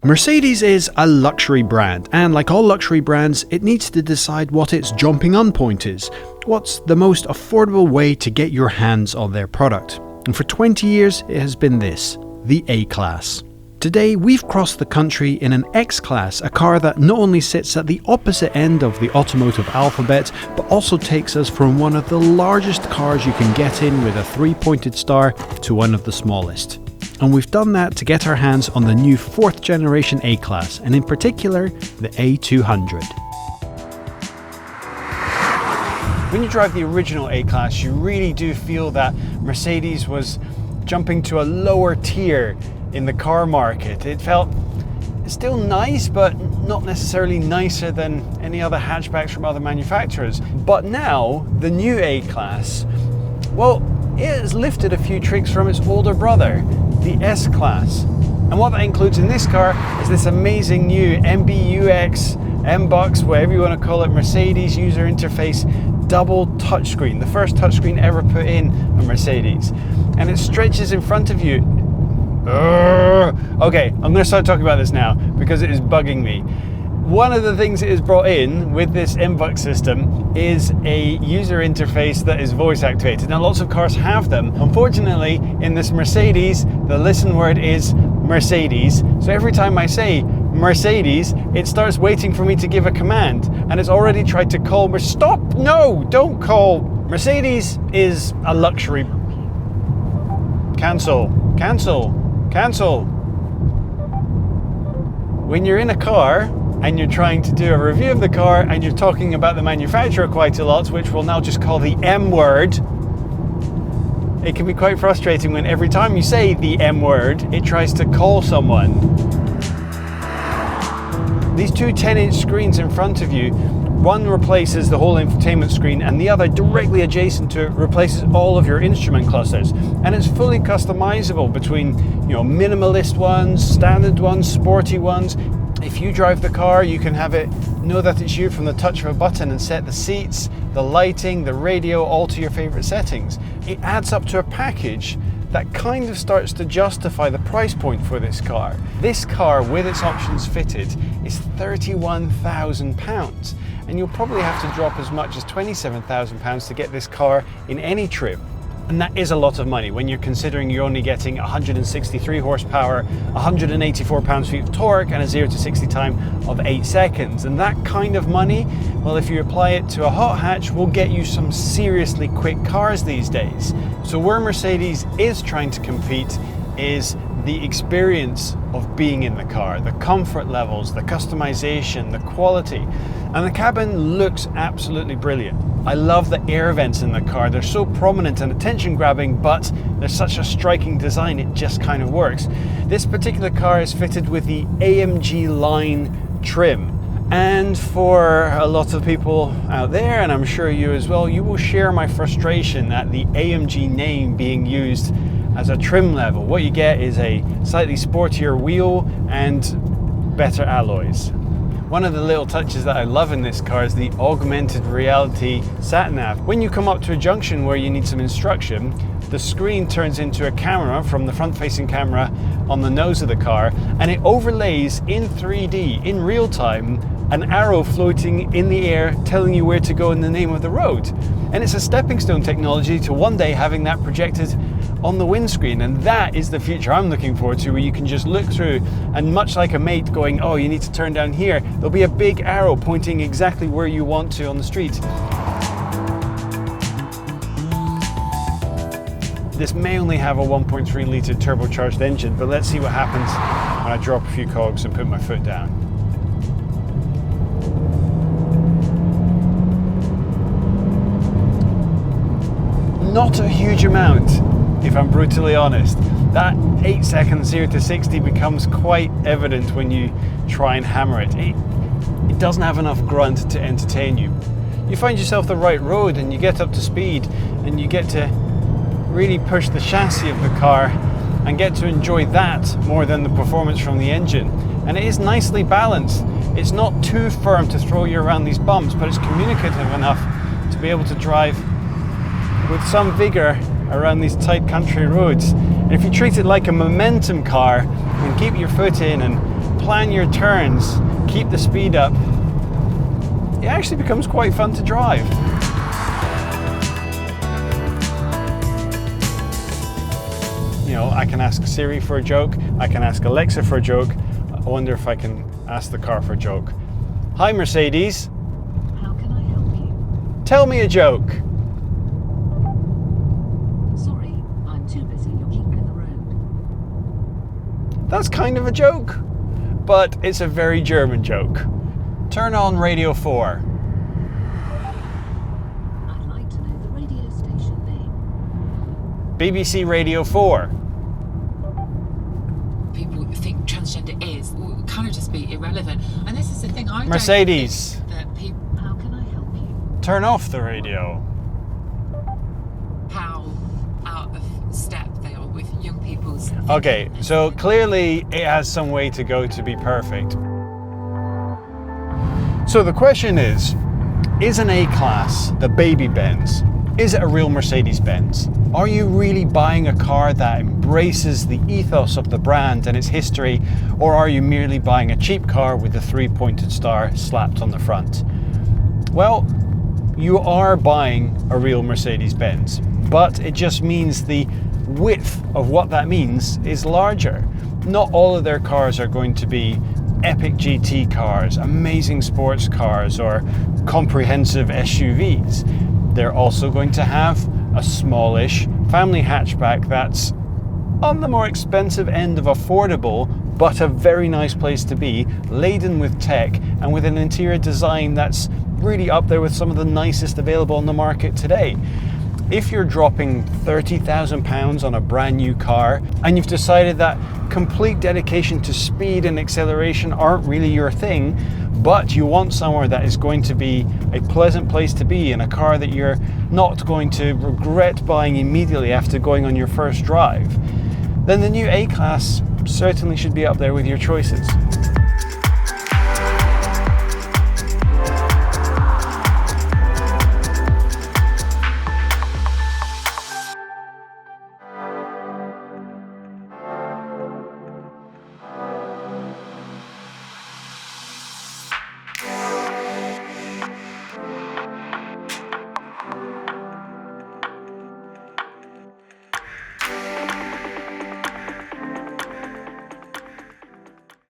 Mercedes is a luxury brand, and like all luxury brands, it needs to decide what its jumping on point is. What's the most affordable way to get your hands on their product? And for 20 years, it has been this, the A-Class. Today, we've crossed the country in an X-Class, a car that not only sits at the opposite end of the automotive alphabet, but also takes us from one of the largest cars you can get in with a three-pointed star to one of the smallest. And we've done that to get our hands on the new 4th generation A-Class, and in particular, the A200. When you drive the original A-Class, you really do feel that Mercedes was jumping to a lower tier in the car market. It felt still nice, but not necessarily nicer than any other hatchbacks from other manufacturers. But now, the new A-Class, well, it has lifted a few tricks from its older brother, the S-Class. And what that includes in this car is this amazing new MBUX, MBUX, whatever you want to call it, Mercedes user interface double touchscreen, the first touchscreen ever put in a Mercedes. And it stretches in front of you. Okay, I'm going to start talking about this now because it is bugging me. One of the things it is brought in with this MBUX system is a user interface that is voice activated. Now lots of cars have them. Unfortunately, in this Mercedes, the listen word is Mercedes. So every time I say Mercedes, it starts waiting for me to give a command. And it's already tried to call stop! No, don't call! Mercedes is a luxury. Cancel, cancel, cancel. When you're in a car, and you're trying to do a review of the car and you're talking about the manufacturer quite a lot, which we'll now just call the M word, it can be quite frustrating when every time you say the M word, it tries to call someone. These two 10-inch screens in front of you, one replaces the whole infotainment screen and the other directly adjacent to it replaces all of your instrument clusters. And it's fully customizable between, minimalist ones, standard ones, sporty ones. If you drive the car, you can have it know that it's you from the touch of a button and set the seats, the lighting, the radio, all to your favorite settings. It adds up to a package that kind of starts to justify the price point for this car. This car, with its options fitted, is £31,000, and you'll probably have to drop as much as £27,000 to get this car in any trim. And that is a lot of money when you're considering you're only getting 163 horsepower, 184 pounds-feet of torque, and a 0 to 60 time of 8 seconds. And that kind of money, well, if you apply it to a hot hatch, will get you some seriously quick cars these days. So where Mercedes is trying to compete is the experience of being in the car, the comfort levels, the customization, the quality. And the cabin looks absolutely brilliant. I love the air vents in the car. They're so prominent and attention grabbing, but they're such a striking design, it just kind of works. This particular car is fitted with the AMG line trim. And for a lot of people out there, and I'm sure you as well, you will share my frustration at the AMG name being used as a trim level. What you get is a slightly sportier wheel and better alloys. One of the little touches that I love in this car is the augmented reality sat-nav. When you come up to a junction where you need some instruction, the screen turns into a camera from the front-facing camera on the nose of the car, and it overlays in 3D, in real time, an arrow floating in the air telling you where to go in the name of the road. And it's a stepping stone technology to one day having that projected on the windscreen, and that is the future I'm looking forward to, where you can just look through and much like a mate going, oh, you need to turn down here, there'll be a big arrow pointing exactly where you want to on the street. This may only have a 1.3 litre turbocharged engine, but let's see what happens when I drop a few cogs and put my foot down. Not a huge amount, if I'm brutally honest. That 8 seconds 0 to 60 becomes quite evident when you try and hammer it. It doesn't have enough grunt to entertain you. You find yourself the right road and you get up to speed and you get to really push the chassis of the car and get to enjoy that more than the performance from the engine. And it is nicely balanced. It's not too firm to throw you around these bumps, but it's communicative enough to be able to drive with some vigor around these tight country roads. And if you treat it like a momentum car and keep your foot in and plan your turns, keep the speed up, it actually becomes quite fun to drive. You know, I can ask Siri for a joke, I can ask Alexa for a joke. I wonder if I can ask the car for a joke. Hi Mercedes. How can I help you? Tell me a joke. Sorry, I'm too busy looking in the road. That's kind of a joke, but it's a very German joke. Turn on Radio 4. I'd like to know the radio station name. BBC Radio 4. People think transgender is will kind of just be irrelevant, and this is the thing. I Mercedes. don't think that people How can I help you? Turn off the radio. how out of step they are with young people's thinking. Okay, so clearly it has some way to go to be perfect. So the question is an A-Class, the baby Benz, is it a real Mercedes-Benz? Are you really buying a car that embraces the ethos of the brand and its history, or are you merely buying a cheap car with a 3-pointed star slapped on the front? Well, you are buying a real Mercedes-Benz, but it just means the width of what that means is larger. Not all of their cars are going to be epic GT cars, amazing sports cars, or comprehensive SUVs. They're also going to have a smallish family hatchback that's on the more expensive end of affordable, but a very nice place to be, laden with tech and with an interior design that's really up there with some of the nicest available on the market today. If you're dropping £30,000 on a brand new car and you've decided that complete dedication to speed and acceleration aren't really your thing, but you want somewhere that is going to be a pleasant place to be in a car that you're not going to regret buying immediately after going on your first drive, then the new A-Class certainly should be up there with your choices.